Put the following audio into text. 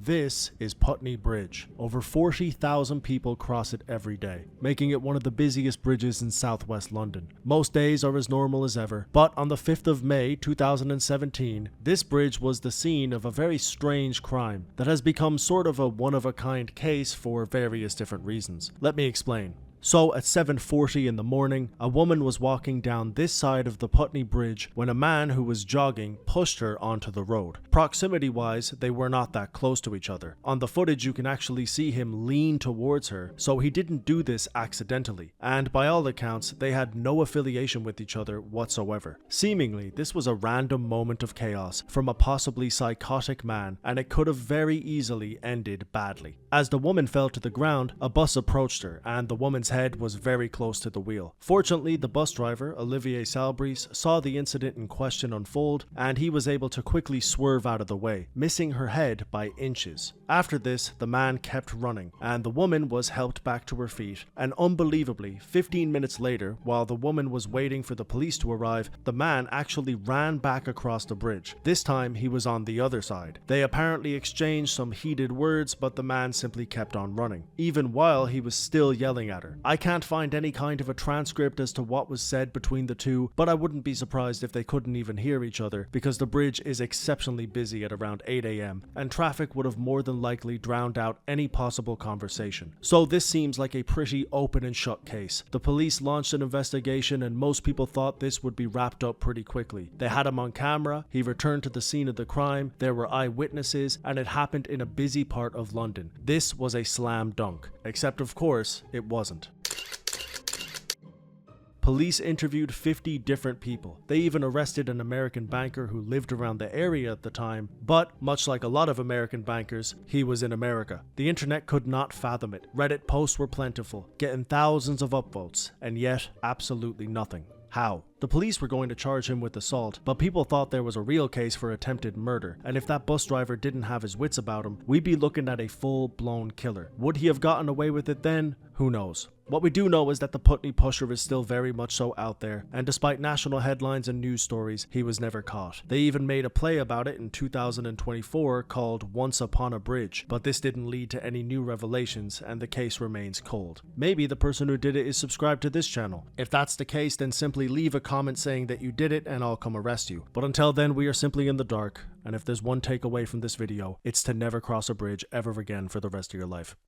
This is Putney Bridge. Over 40,000 people cross it every day, making it one of the busiest bridges in southwest London. Most days are as normal as ever, but on the 5th of May 2017, this bridge was the scene of a very strange crime that has become sort of a one-of-a-kind case for various different reasons. Let me explain. So at 7:40 in the morning, a woman was walking down this side of the Putney Bridge when a man who was jogging pushed her onto the road. Proximity-wise, they were not that close to each other. On the footage, you can actually see him lean towards her, so he didn't do this accidentally. And by all accounts, they had no affiliation with each other whatsoever. Seemingly, this was a random moment of chaos from a possibly psychotic man, and it could have very easily ended badly. As the woman fell to the ground, a bus approached her, and the woman's head was very close to the wheel. Fortunately, the bus driver, Olivier Salbris, saw the incident in question unfold, and he was able to quickly swerve out of the way, missing her head by inches. After this, the man kept running, and the woman was helped back to her feet, and unbelievably, 15 minutes later, while the woman was waiting for the police to arrive, the man actually ran back across the bridge. This time, he was on the other side. They apparently exchanged some heated words, but the man simply kept on running, even while he was still yelling at her. I can't find any kind of a transcript as to what was said between the two, but I wouldn't be surprised if they couldn't even hear each other because the bridge is exceptionally busy at around 8 AM and traffic would have more than likely drowned out any possible conversation. So this seems like a pretty open and shut case. The police launched an investigation and most people thought this would be wrapped up pretty quickly. They had him on camera, he returned to the scene of the crime, there were eyewitnesses, and it happened in a busy part of London. This was a slam dunk, except of course it wasn't. Police interviewed 50 different people. They even arrested an American banker who lived around the area at the time, but much like a lot of American bankers, he was in America. The internet could not fathom it. Reddit posts were plentiful, getting thousands of upvotes, and yet absolutely nothing. How? The police were going to charge him with assault, but people thought there was a real case for attempted murder, and if that bus driver didn't have his wits about him, we'd be looking at a full-blown killer. Would he have gotten away with it then? Who knows? What we do know is that the Putney pusher is still very much so out there, and despite national headlines and news stories, he was never caught. They even made a play about it in 2024 called Once Upon a Bridge, but this didn't lead to any new revelations, and the case remains cold. Maybe the person who did it is subscribed to this channel. If that's the case, then simply leave a comment saying that you did it and I'll come arrest you. But until then, we are simply in the dark, and if there's one takeaway from this video, it's to never cross a bridge ever again for the rest of your life.